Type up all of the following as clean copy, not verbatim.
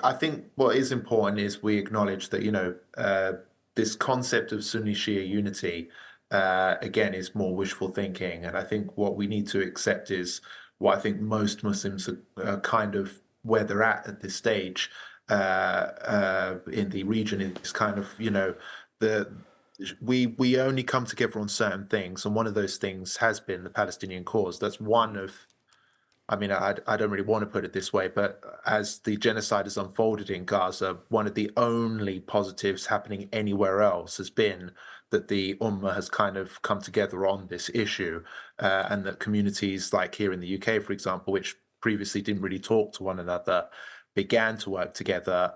I think what is important is we acknowledge that, this concept of Sunni Shia unity, again, is more wishful thinking. And I think what we need to accept is what I think most Muslims are kind of where they're at this stage in the region is kind of, the we only come together on certain things, and one of those things has been the Palestinian cause. That's one of I mean, I don't really want to put it this way, but as the genocide has unfolded in Gaza, one of the only positives happening anywhere else has been that the Ummah has kind of come together on this issue, and that communities like here in the UK, for example, which previously didn't really talk to one another, began to work together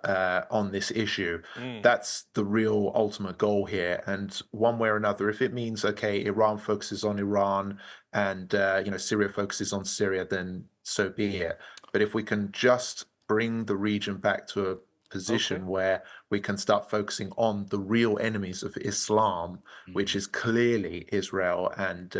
on this issue. Mm. That's the real ultimate goal here. And one way or another, if it means, okay, Iran focuses on Iran and Syria focuses on Syria, then so be it. But if we can just bring the region back to a Okay. position where we can start focusing on the real enemies of Islam, which Mm. is clearly Israel and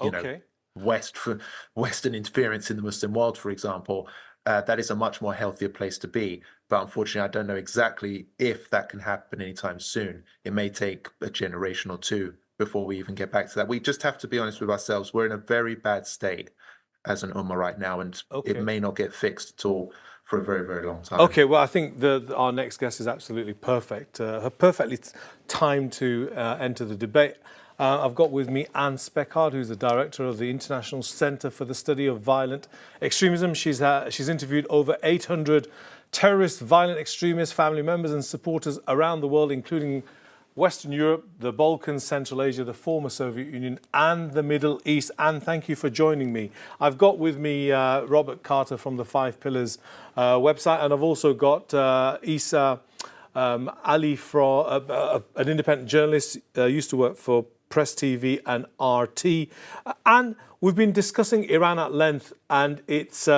Okay. Western interference in the Muslim world, for example, that is a much more healthier place to be. But unfortunately, I don't know exactly if that can happen anytime soon. It may take a generation or two before we even get back to that. We just have to be honest with ourselves. We're in a very bad state as an ummah right now, and it Okay. may not get fixed at all for a very, very long time. Okay, well, I think our next guest is absolutely perfect, perfectly timed to enter the debate. I've got with me Anne Speckard, who's the director of the International Centre for the Study of Violent Extremism. She's interviewed over 800 terrorist, violent extremist family members and supporters around the world, including Western Europe, the Balkans, Central Asia, the former Soviet Union, and the Middle East. And thank you for joining me. I've got with me Robert Carter from the Five Pillars website, and I've also got Isa Ali, from an independent journalist, used to work for Press TV and RT. And we've been discussing Iran at length, and its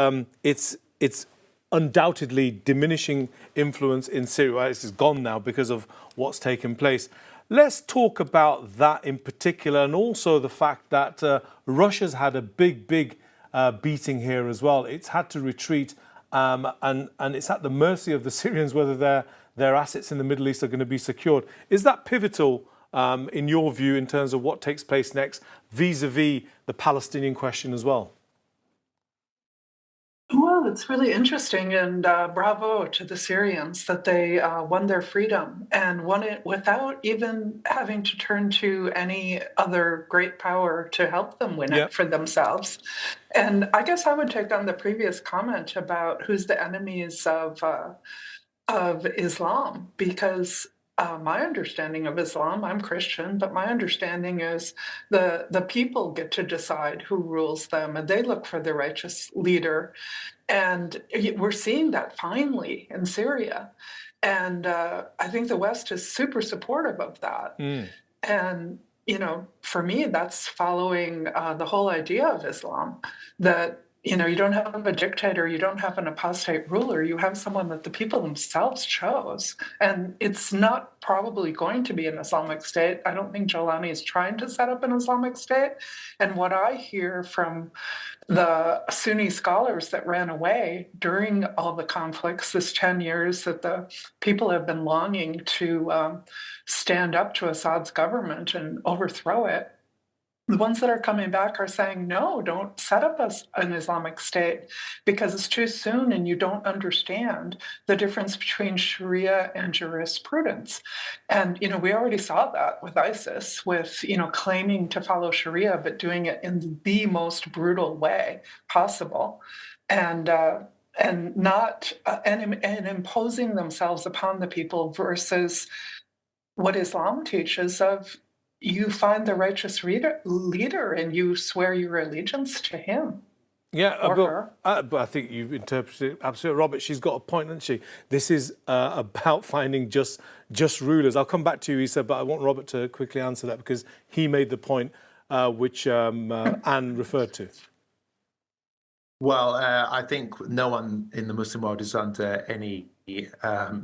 undoubtedly diminishing influence in Syria. Well, this is gone now because of what's taken place. Let's talk about that in particular, and also the fact that Russia's had a big beating here as well. It's had to retreat, and it's at the mercy of the Syrians whether their assets in the Middle East are going to be secured. Is that pivotal, in your view, in terms of what takes place next, vis-a-vis the Palestinian question as well? Well, it's really interesting, and bravo to the Syrians that they won their freedom and won it without even having to turn to any other great power to help them win Yeah. it for themselves. And I guess I would take on the previous comment about who's the enemies of Islam, because my understanding of Islam, I'm Christian, but my understanding is the people get to decide who rules them, and they look for the righteous leader. And we're seeing that finally in Syria. And I think the West is super supportive of that. Mm. And, for me, that's following the whole idea of Islam, that you don't have a dictator, you don't have an apostate ruler, you have someone that the people themselves chose. And it's not probably going to be an Islamic State. I don't think Jolani is trying to set up an Islamic State. And what I hear from the Sunni scholars that ran away during all the conflicts, this 10 years that the people have been longing to stand up to Assad's government and overthrow it, the ones that are coming back are saying, no, don't set up an Islamic State because it's too soon and you don't understand the difference between Sharia and jurisprudence. And, we already saw that with ISIS, with, claiming to follow Sharia, but doing it in the most brutal way possible. And not and imposing themselves upon the people versus what Islam teaches of you find the righteous leader and you swear your allegiance to him. Yeah, or her. but I think you've interpreted it absolutely. Robert, she's got a point, hasn't she? This is about finding just rulers. I'll come back to you, Issa, but I want Robert to quickly answer that because he made the point which Anne referred to. Well, I think no one in the Muslim world is under any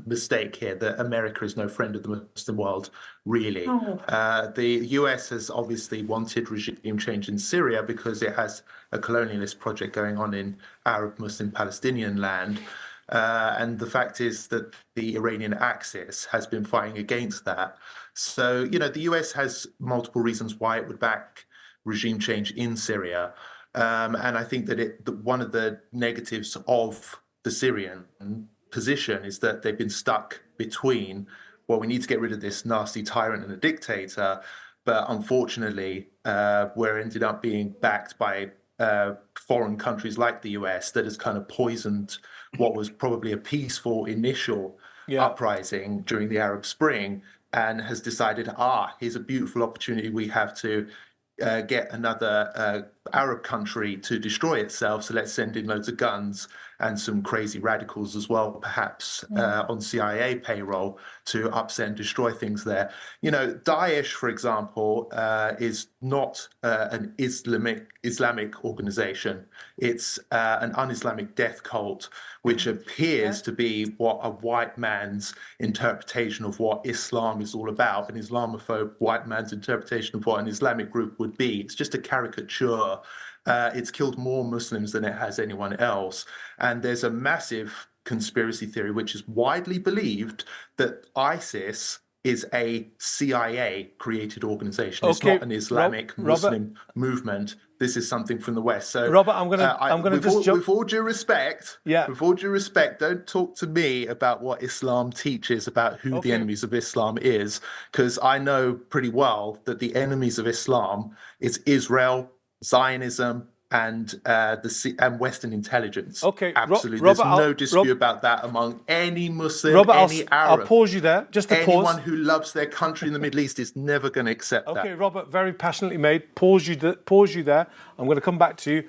mistake here that America is no friend of the Muslim world, really. Oh. The US has obviously wanted regime change in Syria because it has a colonialist project going on in Arab Muslim Palestinian land. And the fact is that the Iranian axis has been fighting against that. So, the US has multiple reasons why it would back regime change in Syria. And I think that one of the negatives of the Syrian position is that they've been stuck between, well, we need to get rid of this nasty tyrant and a dictator, but unfortunately, we're ended up being backed by foreign countries like the US that has kind of poisoned what was probably a peaceful initial uprising during the Arab Spring, and has decided, here's a beautiful opportunity we have to get another Arab country to destroy itself. So let's send in loads of guns and some crazy radicals as well, perhaps on CIA payroll to upset and destroy things there. Daesh, for example, is not an Islamic organization. It's an un-Islamic death cult, which appears to be what a white man's interpretation of what Islam is all about, an Islamophobe white man's interpretation of what an Islamic group would be. It's just a caricature. It's killed more Muslims than it has anyone else. And there's a massive conspiracy theory, which is widely believed, that ISIS is a CIA-created organization. It's not an Islamic Muslim movement. This is something from the West. So, Robert, I'm gonna just jump. With all due respect, don't talk to me about what Islam teaches about who the enemies of Islam is, because I know pretty well that the enemies of Islam is Israel, Zionism, and Western intelligence. Absolutely. There's no dispute about that among any Muslim, any Arab. I'll pause you there. Just to pause. Anyone who loves their country in the Middle East is never going to accept that. Okay, Robert, very passionately made. Pause you there. I'm going to come back to you.